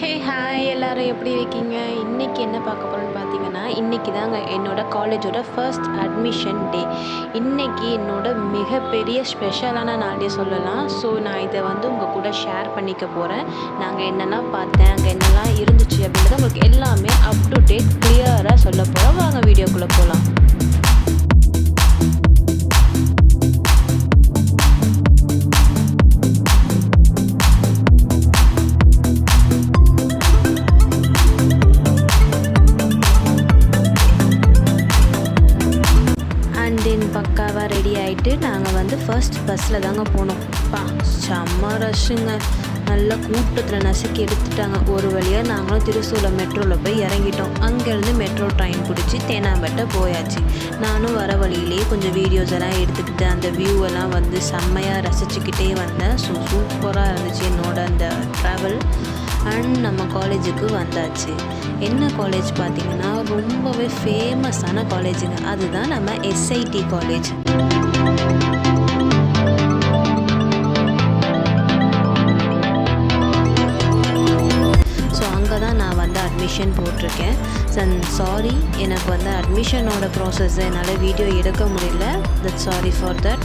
Hey hi எல்லாரும் எப்படி இருக்கீங்க? இன்றைக்கி என்ன பார்க்க போகிறோன்னு பார்த்தீங்கன்னா, இன்றைக்கி தாங்க என்னோடய காலேஜோட ஃபர்ஸ்ட் அட்மிஷன் டே. இன்றைக்கி மிகப்பெரிய ஸ்பெஷலான நாளே சொல்லலாம். ஸோ நான் இதை உங்கள் கூட ஷேர் பண்ணிக்க போகிறேன். நாங்கள் என்னெல்லாம் பார்த்தேன், அங்கே என்னெல்லாம் இருந்துச்சு அப்படின்றத உங்களுக்கு எல்லாமே அப் டு டேட் கிளியராக சொல்ல போகிறோம். வாங்க வீடியோக்குள்ளே போகலாம். பக்காவாக ரெடி ஆகிட்டு நாங்கள் ஃபர்ஸ்ட் பஸ்ஸில் தாங்க போனோம். செம்ம ரஷ்ஷுங்க. நல்லா கூட்டத்தில் நசுக்கி எடுத்துட்டாங்க. ஒரு வழியாக நாங்களும் திருசூலம் மெட்ரோவில் போய் இறங்கிட்டோம். அங்கேருந்து மெட்ரோ ட்ரெயின் பிடிச்சி தேனாம்பேட்டை போயாச்சு. நானும் வர வழியிலேயே கொஞ்சம் வீடியோஸ் எல்லாம் எடுத்துக்கிட்டு அந்த வியூவெல்லாம் செம்மையாக ரசிச்சுக்கிட்டே வந்தேன். ஸோ சூப்பராக இருந்துச்சு என்னோட அந்த ட்ராவல். அண்ட் நம்ம காலேஜுக்கு வந்தாச்சு. என்ன காலேஜ் பார்த்தீங்கன்னா ரொம்பவே ஃபேமஸான காலேஜுங்க. அதுதான் நம்ம எஸ்ஐடி காலேஜ். தான் நான் அட்மிஷன் போட்டிருக்கேன். சாரி, எனக்கு அட்மிஷனோட ப்ராசஸ் என்னால் வீடியோ எடுக்க முடியல. Sorry for that.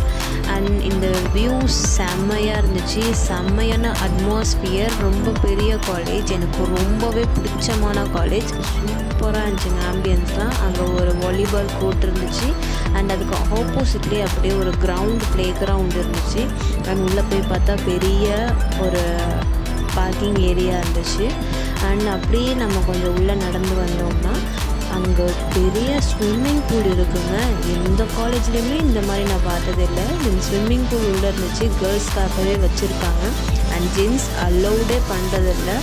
அண்ட் இந்த வியூஸ் செம்மையாக இருந்துச்சு. செம்மையான அட்மாஸ்பியர். ரொம்ப பெரிய காலேஜ். எனக்கு ரொம்பவே பிடிச்சமான காலேஜ். சூப்பராக இருந்துச்சுங்க ஆம்பியன்ஸ்லாம். அங்கே ஒரு வாலிபால் கோர்ட் இருந்துச்சு. அண்ட் அதுக்கு ஆப்போசிட்லேயே அப்படியே ஒரு ப்ளே கிரவுண்ட் இருந்துச்சு. அண்ட் உள்ளே போய் பார்த்தா பெரிய ஒரு பார்க்கிங் ஏரியா இருந்துச்சு. அண்ட் அப்படியே நம்ம கொஞ்சம் உள்ளே நடந்து வந்தோம்னா அங்கே பெரிய ஸ்விம்மிங் பூல் இருக்குங்க. எந்த காலேஜ்லேயுமே இந்த மாதிரி நான் பார்த்ததில்லை. இந்த ஸ்விம்மிங் பூல் உள்ளே இருந்துச்சு. கேர்ள்ஸ்க்காகவே வச்சுருக்காங்க. அண்ட் ஜென்ஸ் அலௌடே பண்ணுறதில்லை.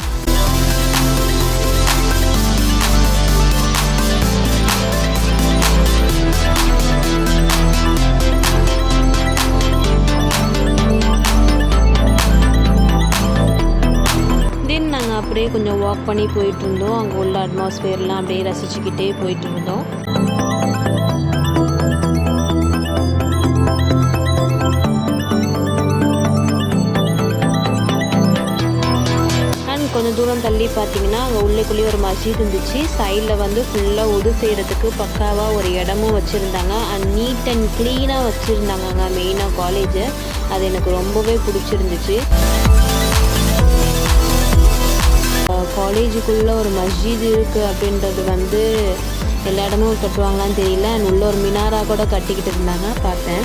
அப்படியே கொஞ்சம் வாக் பண்ணி போயிட்டு இருந்தோம். அங்கே உள்ள அட்மாஸ்பியர்லாம் அப்படியே ரசிச்சுக்கிட்டே போயிட்டு இருந்தோம். அண்ட் கொஞ்சம் தூரம் தள்ளி பார்த்தீங்கன்னா அங்கே உள்ளேக்குள்ளேயே ஒரு மஸ்ஜித் இருந்துச்சு. சைடில் ஃபுல்லாக உது செய்கிறதுக்கு பக்காவாக ஒரு இடமும் வச்சுருந்தாங்க. அண்ட் நீட் அண்ட் க்ளீனாக வச்சுருந்தாங்க அங்கே மெயினாக காலேஜை. அது எனக்கு ரொம்பவே பிடிச்சிருந்துச்சு. காலேஜுக்குள்ளே ஒரு மஸ்ஜித் இருக்குது அப்படின்றது எல்லா இடமும் கட்டுவாங்களான்னு தெரியல. அண்ட் உள்ள ஒரு மினாரா கூட கட்டிக்கிட்டு இருந்தாங்க, பார்த்தேன்.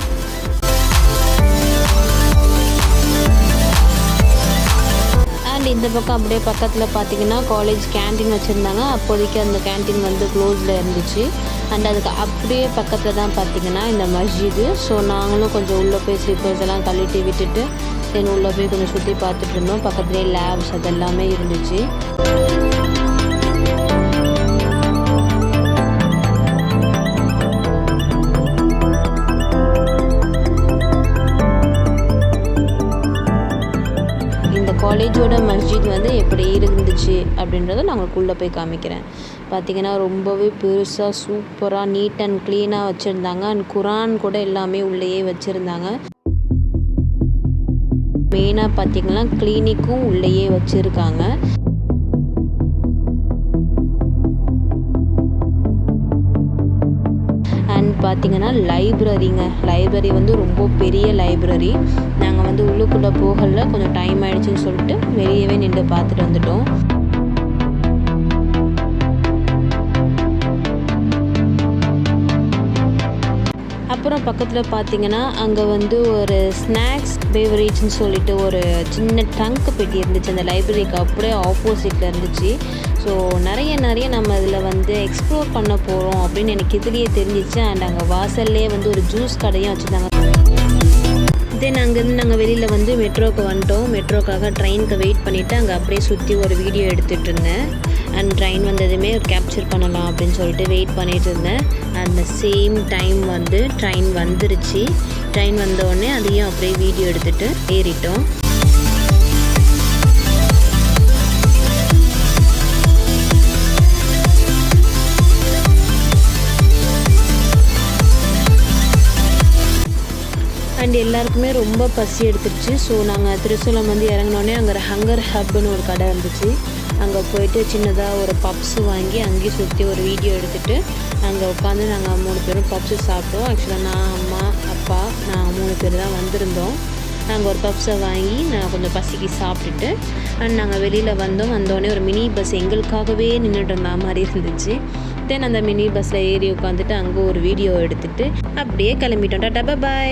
அண்ட் இந்த பக்கம் அப்படியே பக்கத்தில் பார்த்தீங்கன்னா காலேஜ் கேன்டீன் வச்சுருந்தாங்க. அப்போதைக்கு அந்த கேன்டீன் க்ளோஸில் இருந்துச்சு. அண்ட் அதுக்கு அப்படியே பக்கத்தில் தான் பார்த்தீங்கன்னா இந்த மஸ்ஜிது. ஸோ நாங்களும் கொஞ்சம் உள்ளே போய் ஸ்லிப்பர்ஸ் எல்லாம் கழட்டி விட்டுட்டு தென் உள்ளே போய் கொஞ்சம் சுற்றி பார்த்துட்டு இருந்தோம். பக்கத்துலேயே லேப்ஸ் அதெல்லாமே இருந்துச்சு. இந்த காலேஜோட மஸ்ஜித் எப்படி இருந்துச்சு அப்படின்றத நான் உங்களுக்கு உள்ளே போய் காமிக்கிறேன். பார்த்திங்கன்னா ரொம்பவே பெருசாக சூப்பராக நீட் அண்ட் க்ளீனாக வச்சுருந்தாங்க. அண்ட் குரான் கூட எல்லாமே உள்ளேயே வச்சுருந்தாங்க. மெயினாக பார்த்திங்கன்னா கிளினிக்கும் உள்ளேயே வச்சுருக்காங்க. அண்ட் பார்த்திங்கன்னா லைப்ரரி ரொம்ப பெரிய லைப்ரரி. நாங்கள் உள்ளுக்குள்ளே போகல, கொஞ்சம் டைம் ஆகிடுச்சின்னு சொல்லிட்டு வெளியவே நின்று பார்த்துட்டு வந்துட்டோம். அப்புறம் பக்கத்தில் பார்த்தீங்கன்னா அங்கே ஒரு ஸ்நாக்ஸ் பேவரேஜ்னு சொல்லிட்டு ஒரு சின்ன ட்ரங்க் பெட்டி இருந்துச்சு. அந்த லைப்ரரிக்கு அப்படியே ஆப்போசிட்டில் இருந்துச்சு. ஸோ நிறைய நம்ம இதில் எக்ஸ்ப்ளோர் பண்ண போகிறோம் அப்படின்னு எனக்கு இதுலேயே தெரிஞ்சிச்சு. அண்ட் அங்கே வாசல்லே ஒரு ஜூஸ் கடையும் வச்சுருந்தாங்க. தென் அங்கேருந்து நாங்கள் வெளியில் மெட்ரோவுக்கு வந்துட்டோம். மெட்ரோக்காக ட்ரெயினுக்கு வெயிட் பண்ணிவிட்டு அங்கே அப்படியே சுற்றி ஒரு வீடியோ எடுத்துகிட்டு இருந்தேன். அண்ட் ட்ரெயின் வந்ததுமே கேப்சர் பண்ணலாம் அப்படின்னு சொல்லிட்டு வெயிட் பண்ணிகிட்டு இருந்தேன். At the same time train வந்துருச்சு. ட்ரெயின் வந்தோடனே அதையும் அப்படியே வீடியோ எடுத்துகிட்டு ஏறிட்டோம். அண்ட் எல்லாருக்குமே ரொம்ப பசி எடுத்துருச்சு. ஸோ நாங்கள் திருசூலம் இறங்கினோடனே அங்கே ஹங்கர் ஹப்னு ஒரு கடை இருந்துச்சு. அங்கே போயிட்டு சின்னதாக ஒரு பப்ஸு வாங்கி அங்கேயும் சுற்றி ஒரு வீடியோ எடுத்துகிட்டு அங்கே உட்காந்து நாங்கள் 3 பேரும் பப்ஸு சாப்பிட்டோம். ஆக்சுவலாக நான், அம்மா, அப்பா நாங்கள் 3 பேர் தான் வந்திருந்தோம். நாங்கள் ஒரு பப்ஸை வாங்கி நான் கொஞ்சம் பசிக்கு சாப்பிட்டுட்டு அண்ட் நாங்கள் வெளியில் வந்தோடனே ஒரு மினி பஸ் எங்களுக்காகவே நின்றுட்டு இருந்த மாதிரி இருந்துச்சு. தென் அந்த மினி பஸ்ஸில் ஏறி உட்காந்துட்டு அங்கே ஒரு வீடியோ எடுத்துகிட்டு அப்படியே கிளம்பிட்டோம். டாடா பாய்.